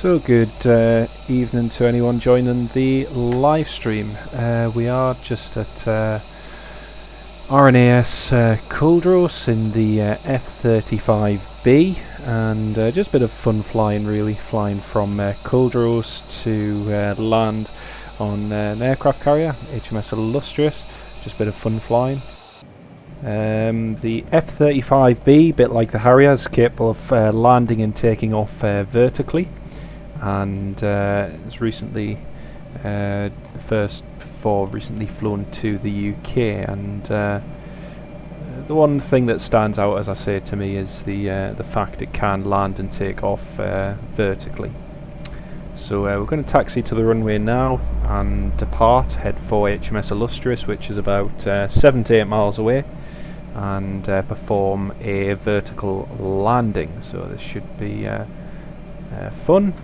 So good evening to anyone joining the live stream. We are just at RNAS Kuldros in the F-35B, and just a bit of fun flying really, flying from Kuldros to land on an aircraft carrier, HMS Illustrious. Just a bit of fun flying. The F-35B, bit like the Harrier, is capable of landing and taking off vertically, and it's recently the first four recently flown to the UK, and the one thing that stands out, as I say, to me is the fact it can land and take off vertically. So we're going to taxi to the runway now and depart, head for HMS Illustrious, which is about 7 to 8 miles away, and perform a vertical landing. So this should be fun.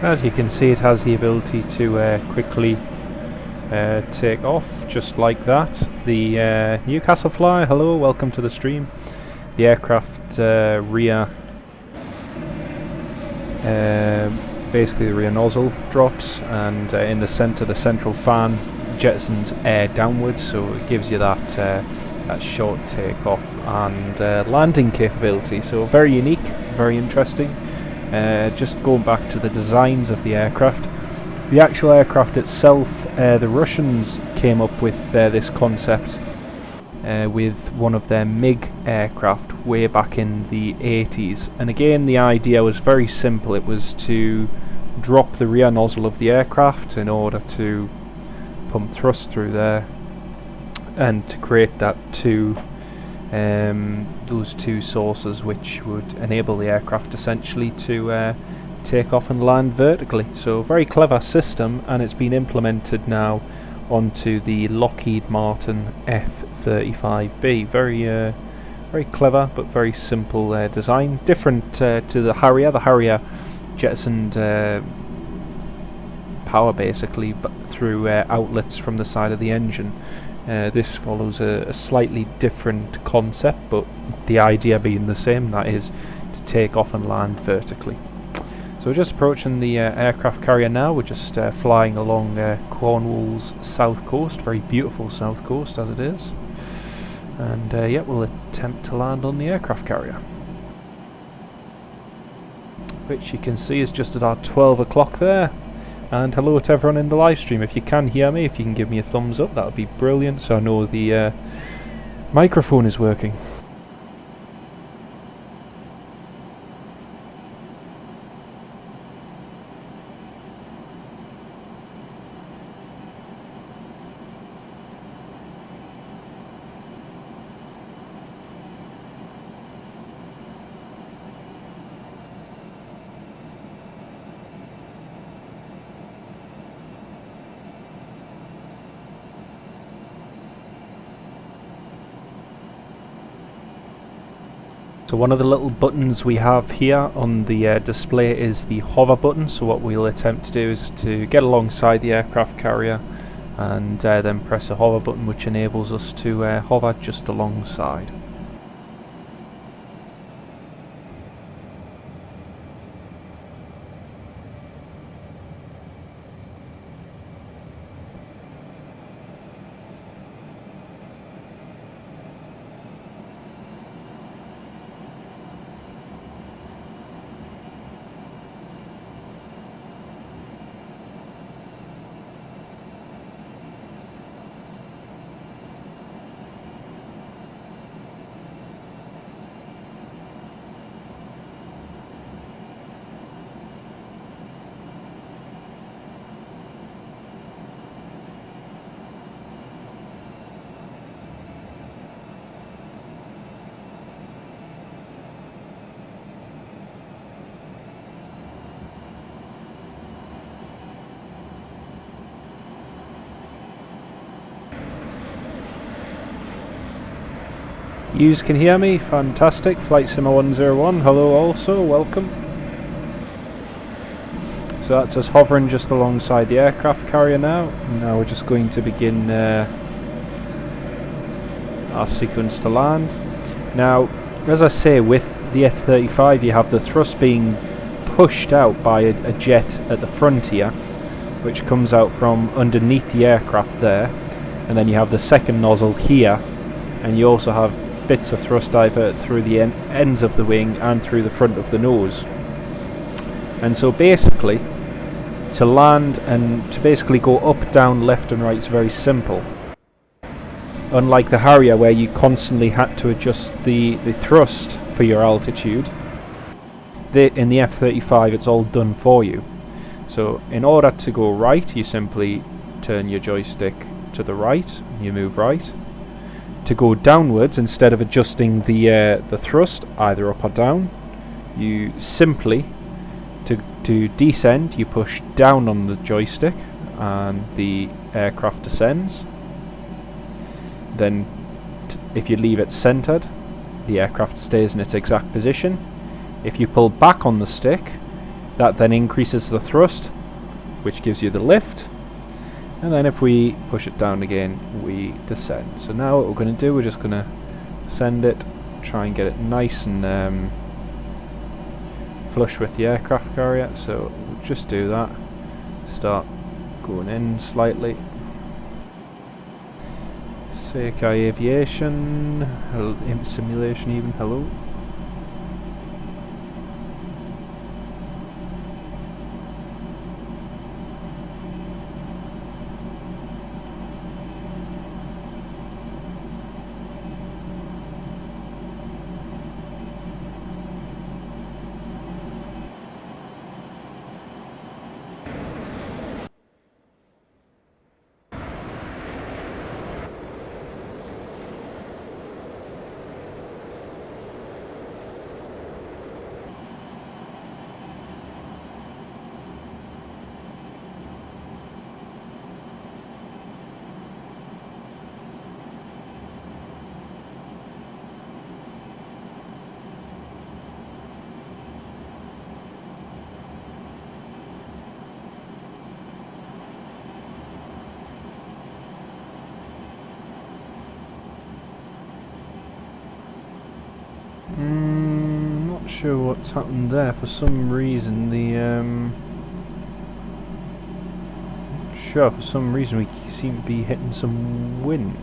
As you can see, it has the ability to quickly take off, just like that. The Newcastle flyer, hello, welcome to the stream. The aircraft rear, basically the rear nozzle drops, and in the centre, the central fan jettisons air downwards, so it gives you that that short takeoff and landing capability. So very unique, very interesting. Just going back to the designs of the aircraft, the actual aircraft itself, the Russians came up with this concept with one of their MiG aircraft way back in the 80s, and again the idea was very simple. It was to drop the rear nozzle of the aircraft in order to pump thrust through there and to create that those two sources which would enable the aircraft essentially to take off and land vertically. So very clever system, and it's been implemented now onto the Lockheed Martin F-35B. Very clever but very simple design. Different to the Harrier. The Harrier jettisoned power basically through outlets from the side of the engine. This follows a slightly different concept, but the idea being the same, that is to take off and land vertically. So we're just approaching the aircraft carrier now. We're just flying along Cornwall's south coast, very beautiful south coast as it is, and yeah, we'll attempt to land on the aircraft carrier, which you can see is just at our 12 o'clock there. And hello to everyone in the live stream. If you can hear me, if you can give me a thumbs up, that would be brilliant, so I know the microphone is working. So one of the little buttons we have here on the display is the hover button. So what we'll attempt to do is to get alongside the aircraft carrier and then press a hover button, which enables us to hover just alongside. Yous can hear me, fantastic. Flight Simmer 101, hello also, welcome. So that's us hovering just alongside the aircraft carrier now. Now we're just going to begin our sequence to land. Now, as I say, with the F-35 you have the thrust being pushed out by a jet at the front here, which comes out from underneath the aircraft there, and then you have the second nozzle here, and you also have bits of thrust divert through the ends of the wing and through the front of the nose. And so basically, to land and to basically go up, down, left and right is very simple. Unlike the Harrier, where you constantly had to adjust the thrust for your altitude, in the F-35 it's all done for you. So in order to go right, you simply turn your joystick to the right, you move right. To go downwards, instead of adjusting the thrust either up or down, you simply, to descend, you push down on the joystick and the aircraft descends. Then if you leave it centered, the aircraft stays in its exact position. If you pull back on the stick, that then increases the thrust, which gives you the lift. And then if we push it down again, we descend. So now what we're going to do, we're just going to send it, try and get it nice and flush with the aircraft carrier. So we'll just do that. Start going in slightly. Sekai Aviation, simulation even, hello. Not sure what's happened there. For some reason for some reason we seem to be hitting some wind.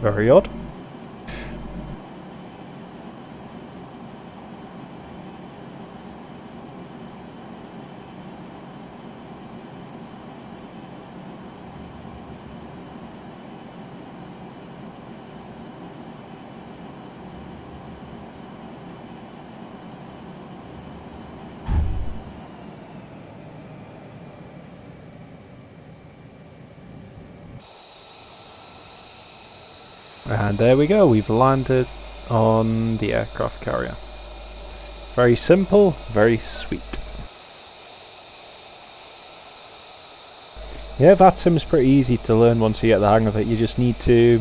Very odd. And there we go, we've landed on the aircraft carrier. Very simple, very sweet. Yeah, VATSIM's pretty easy to learn once you get the hang of it. You just need to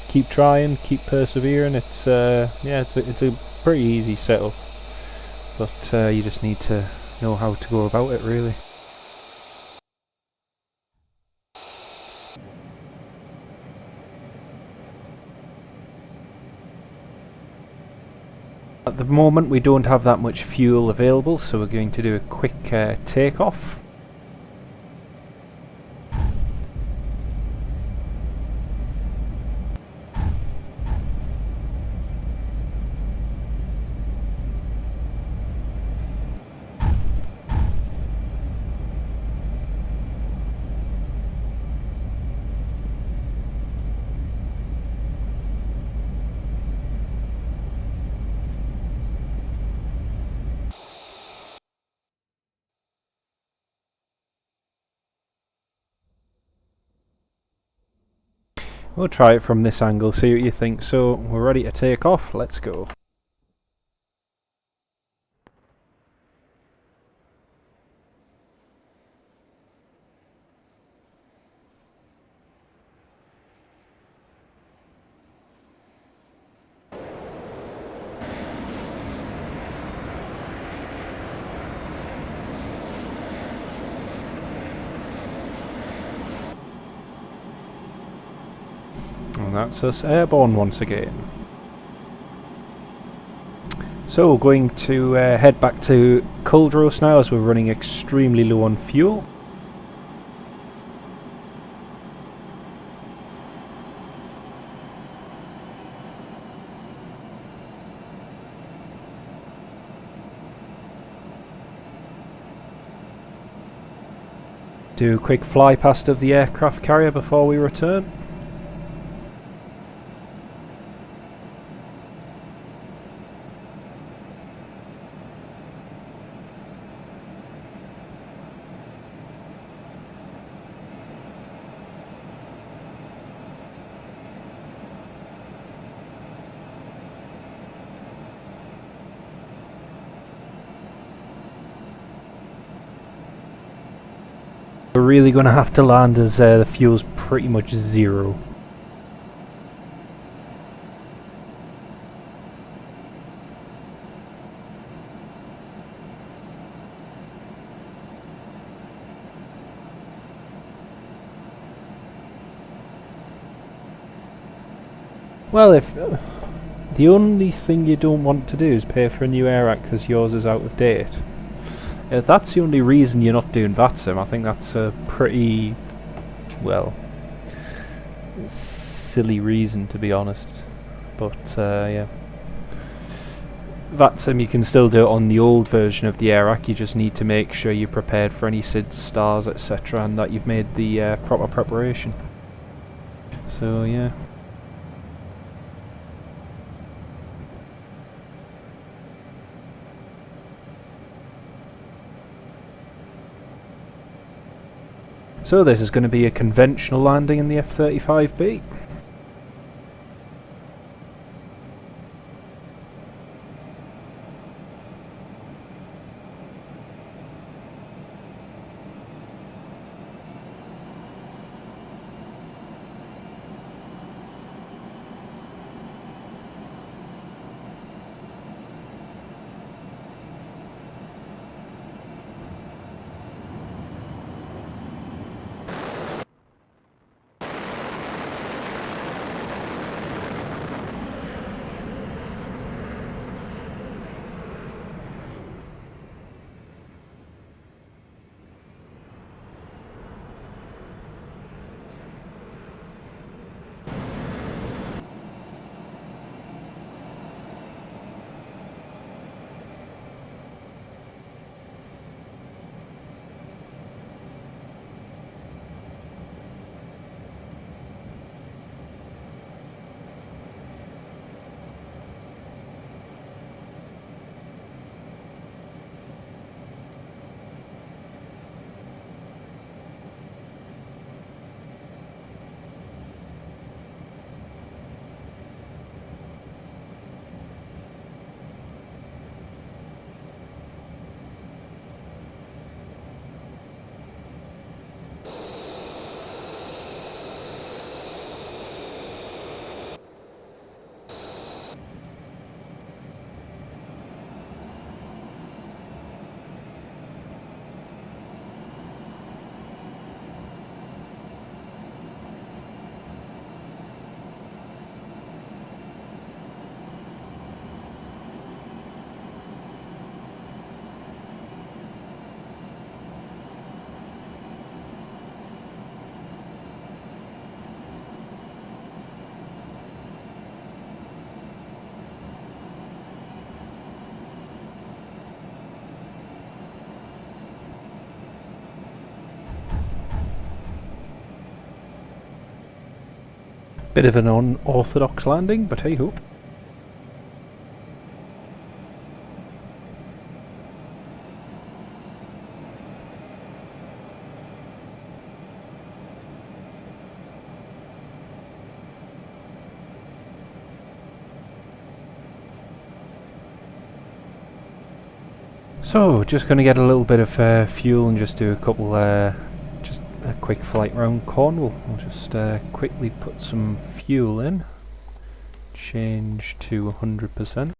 keep trying, keep persevering. It's yeah, it's a pretty easy setup, but you just need to know how to go about it, really. At the moment we don't have that much fuel available, so we're going to do a quick takeoff. We'll try it from this angle, see what you think. So we're ready to take off, let's go. And that's us airborne once again. So we're going to head back to Culdrose now, as we're running extremely low on fuel. Do a quick fly past of the aircraft carrier before we return. We're really going to have to land as the fuel's pretty much zero. Well, if the only thing you don't want to do is pay for a new air rack because yours is out of date. If that's the only reason you're not doing VATSIM, I think that's a pretty, well, silly reason, to be honest. But yeah, VATSIM you can still do it on the old version of the air rack. You just need to make sure you're prepared for any SIDS, stars, etc., and that you've made the proper preparation. So yeah. So this is going to be a conventional landing in the F-35B. Bit of an unorthodox landing, but hey ho. So, just going to get a little bit of fuel and just do a couple, just a quick flight round Cornwall. I'll just quickly put some fuel in, change to 100%.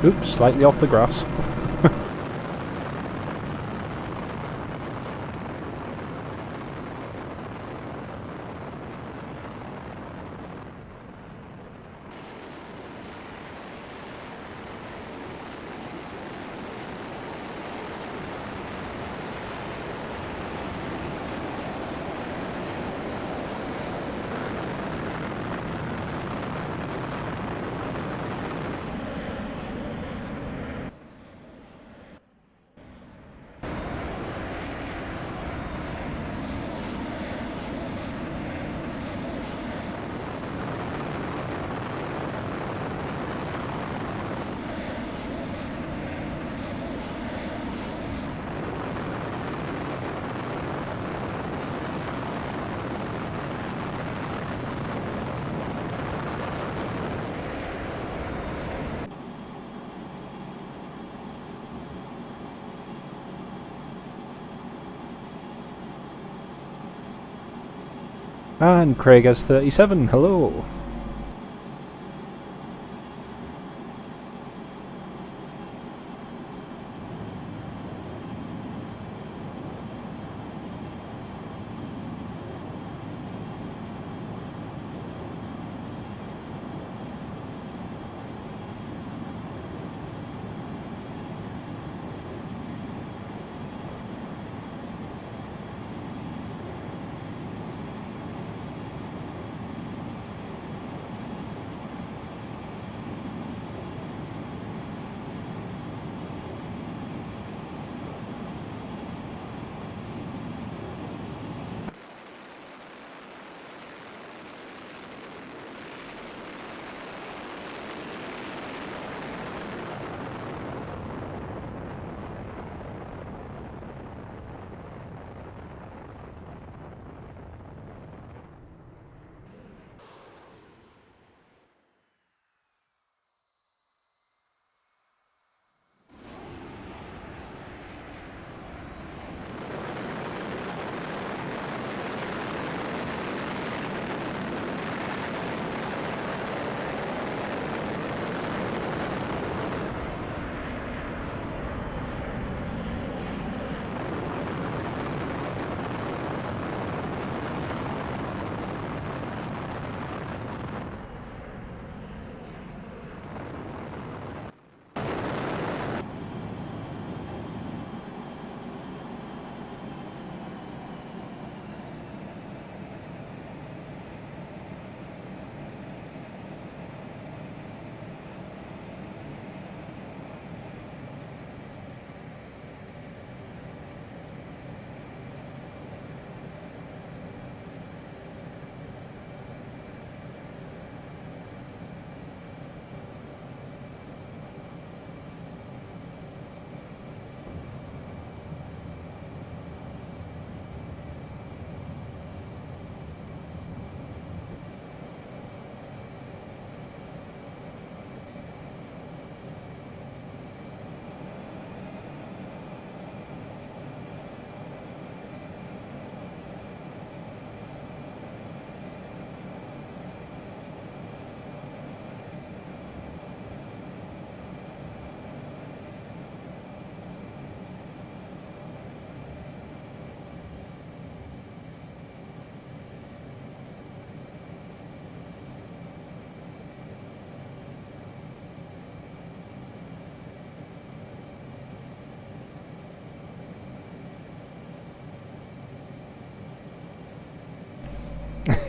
Oops, slightly off the grass. And Craig has 37, hello!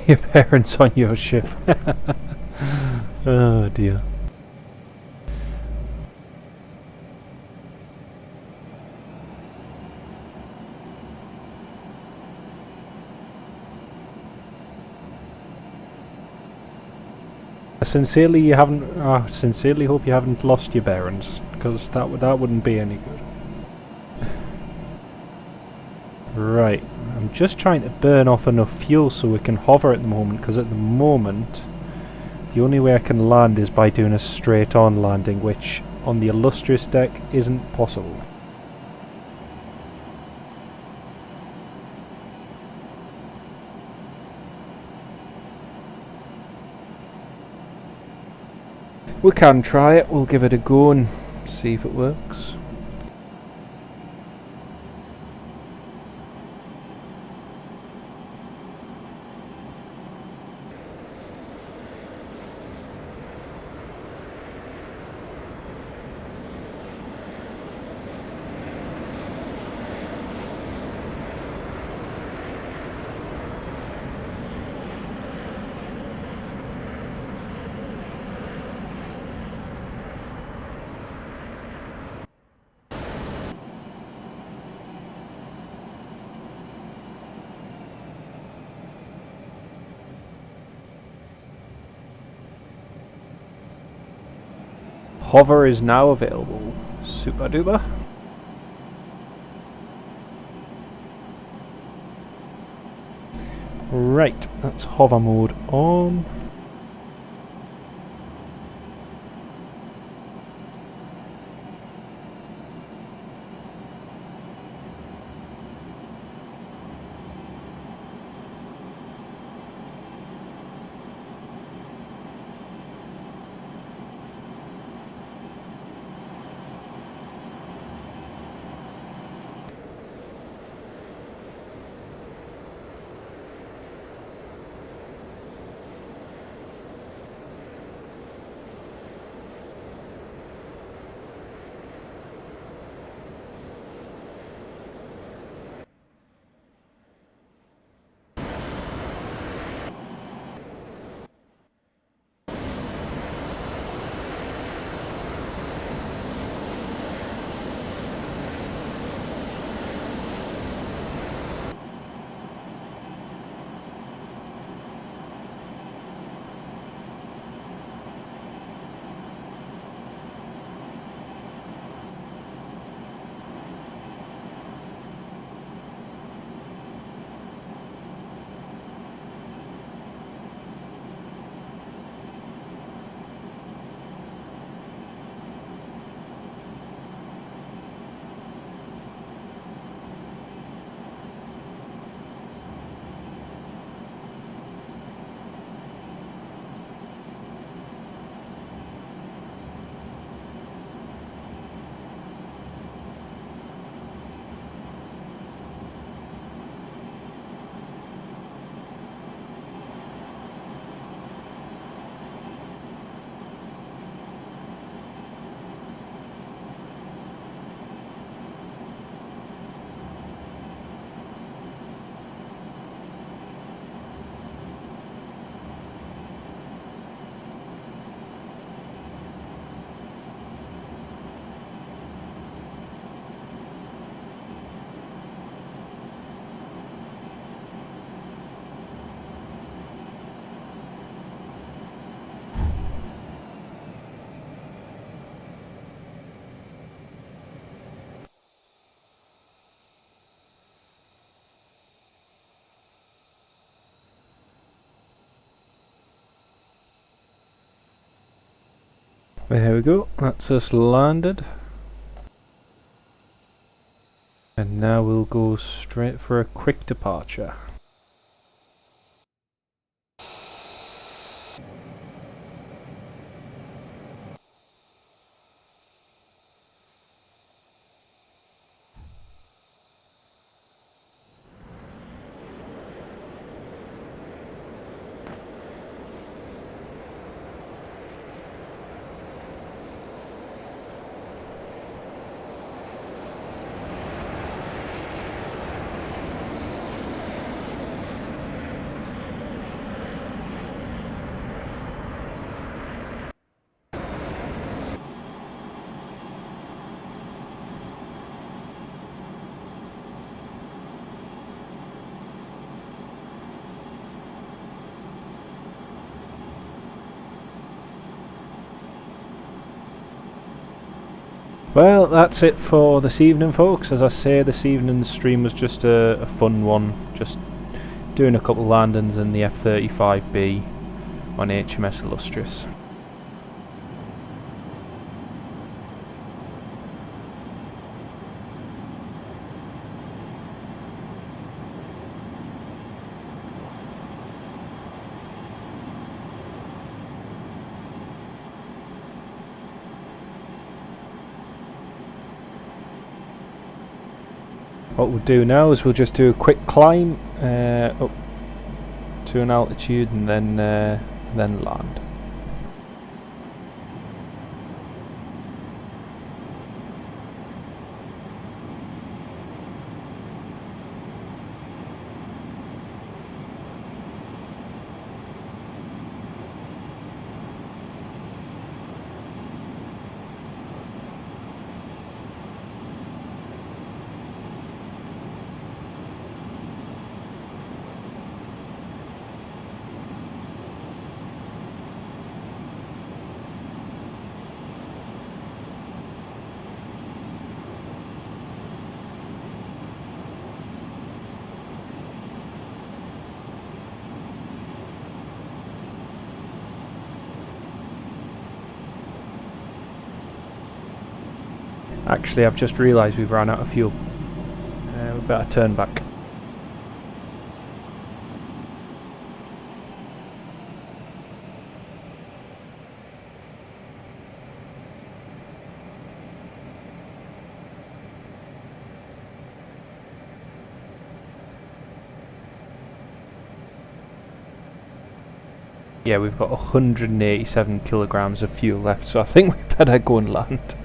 your parents on your ship. Oh dear. I sincerely hope you haven't lost your bearings, because that wouldn't be any good. Right, I'm just trying to burn off enough fuel so we can hover at the moment, because at the moment the only way I can land is by doing a straight on landing, which on the Illustrious deck isn't possible. We can try it, we'll give it a go and see if it works. Hover is now available. Super duper. Right, that's hover mode on. There we go, that's us landed. And now we'll go straight for a quick departure. Well, that's it for this evening, folks. As I say, this evening's stream was just a fun one, just doing a couple landings in the F-35B on HMS Illustrious. What we'll do now is we'll just do a quick climb up to an altitude and then land. Actually, I've just realised we've run out of fuel. We better turn back. Yeah, we've got 187 kilograms of fuel left, so I think we better go and land.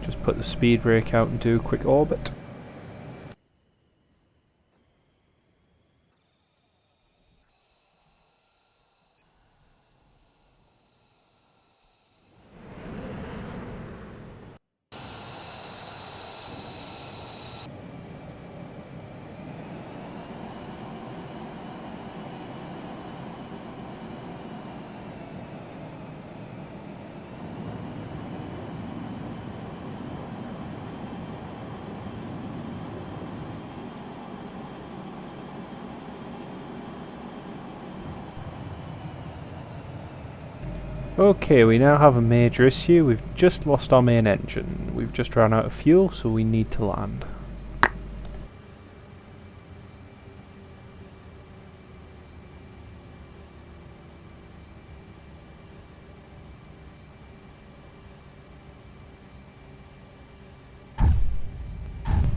Just put the speed brake out and do a quick orbit. Okay, we now have a major issue. We've just lost our main engine. We've just run out of fuel, so we need to land.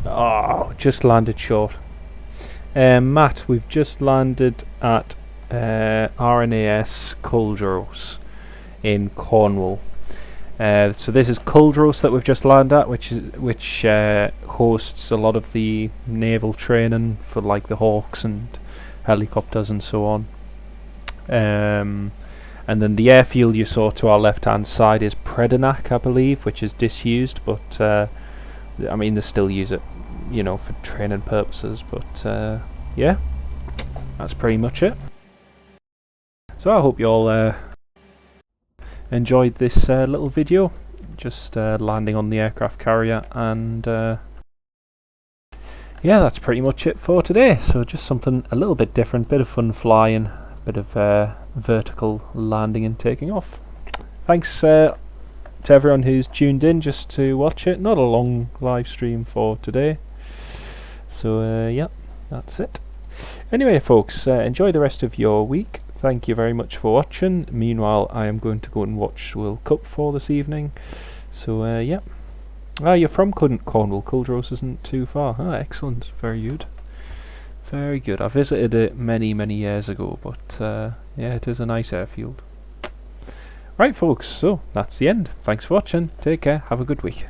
Oh, just landed short. Matt, we've just landed at RNAS Culdros in Cornwall. So this is Culdros that we've just landed at, which hosts a lot of the naval training for like the Hawks and helicopters and so on. And then the airfield you saw to our left hand side is Predonac, I believe, which is disused, but I mean they still use it, you know, for training purposes. But yeah, that's pretty much it. So I hope you all enjoyed this little video, just landing on the aircraft carrier, and yeah, that's pretty much it for today. So just something a little bit different, bit of fun flying, bit of vertical landing and taking off. Thanks to everyone who's tuned in just to watch it. Not a long live stream for today, so yeah, that's it. Anyway folks, enjoy the rest of your week. Thank you very much for watching. Meanwhile, I am going to go and watch World Cup for this evening. So yeah. Ah, you're from Cornwall. Culdros isn't too far. Ah, excellent. Very good. Very good. I visited it many years ago, but yeah, it is a nice airfield. Right folks, so that's the end. Thanks for watching. Take care. Have a good week.